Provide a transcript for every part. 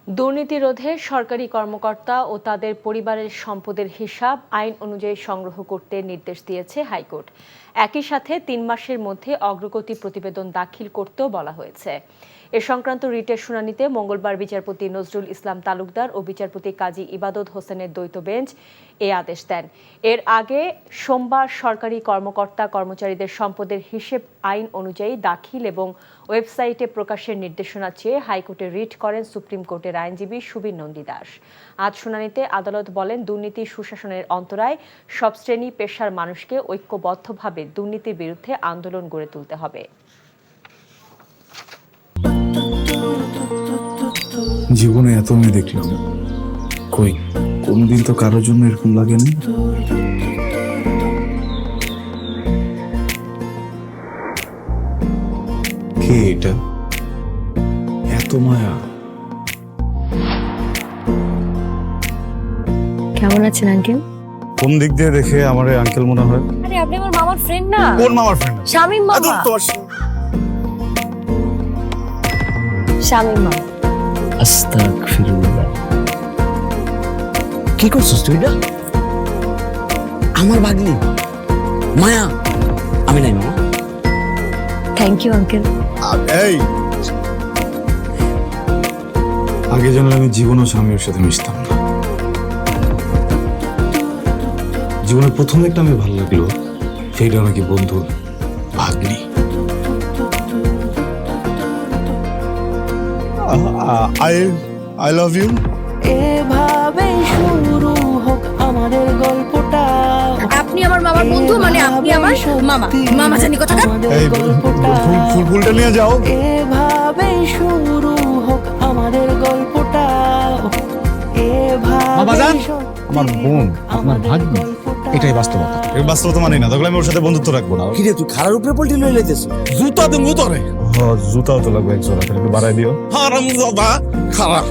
দুর্নীতি রোধে সরকারি কর্মকর্তা ও তাদের পরিবারের সম্পদের হিসাব আইন অনুযায়ী সংগ্রহ করতে নির্দেশ দিয়েছে হাইকোর্ট। একই সাথে ৩ মাসের মধ্যে অগ্রগতি প্রতিবেদন দাখিল করতেও বলা হয়েছে। এ সংক্রান্ত রিটের শুনানিতে মঙ্গলবার বিচারপতি নজরুল ইসলাম তালুকদার ও বিচারপতি কাজী ইবাদত হোসেনের দ্বৈত বেঞ্চ এ আদেশ দেন। এর আগে সোমবার সরকারি কর্মকর্তা কর্মচারীদের সম্পদের হিসেব আইন অনুযায়ী দাখিল এবং ওয়েবসাইটে প্রকাশের নির্দেশনা চেয়ে হাইকোর্টে রিট করেন সুপ্রিম কোর্টের আইনজীবী সুবীর নন্দী দাস। আজ শুনানিতে আদালত বলেন, দুর্নীতি সুশাসনের অন্তরায় সব শ্রেণী পেশার মানুষকে ঐক্যবদ্ধভাবে দুর্নীতির বিরুদ্ধে আন্দোলন গড়ে তুলতে হবে। জীবনে এত মেয়ে দেখলাম, কই কোনদিন তো কারোর জন্য এরকম লাগেনি। কে এটা? এত মায়া। কেমন আছেন আঙ্কেল? কোন দিক দিয়ে দেখে আমার আঙ্কেল মনে হয়? আরে আপনি আমার মামার ফ্রেন্ড না? কোন মামার ফ্রেন্ড? শামীম মামা। শামীম মামা। আস্তাগফিরুল্লাহ। কি করছিস তুই? না আমার ভাগ্নি মায়া। আমি নাই মামা। Thank you uncle. এই আগে জানলে আমি জীবনও স্বামীর সাথে মিশতাম না। জীবনের প্রথম একটা আমি ভালো লাগলো, সেইটা নাকি বন্ধুর ভাগ্নি। I love you. এভাবে শুরু হোক আমাদের গল্পটা। আপনি আমার মামার বন্ধু, মানে আপনি আমার মামা। মামা জানি কোথাকার। এই ফুলটা নিয়ে যাও। এভাবে শুরু হোক আমাদের গল্পটা। বাবাজান, আমার বোন আপনার ভাগ্নি, এটাই বাস্তবতা। এই বাস্তবতা মানি না, তাহলে আমি ওর সাথে বন্ধুত্ব রাখবো না। কিরে তুই খারার উপরে পল্টি লয়ে লাইতেছ? জুতা দে মুতরে। হ্যাঁ, জুতাও তো লাগবে এক জোড়া, তাহলে একটু বাড়াই দিও। হারামজাদা খারাপ।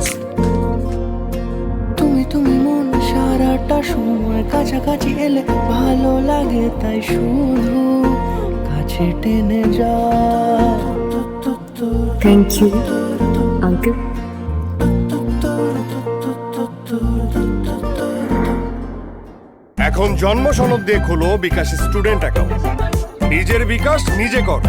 তুমি মন সারাটা সময় কাছাকাছি এলে ভালো লাগে, তাই শুধু কাছে টেনে যা। Thank you uncle. এখন জন্ম সনদ দিয়ে খোলো বিকাশ স্টুডেন্ট অ্যাকাউন্ট। নিজের বিকাশ নিজে কর।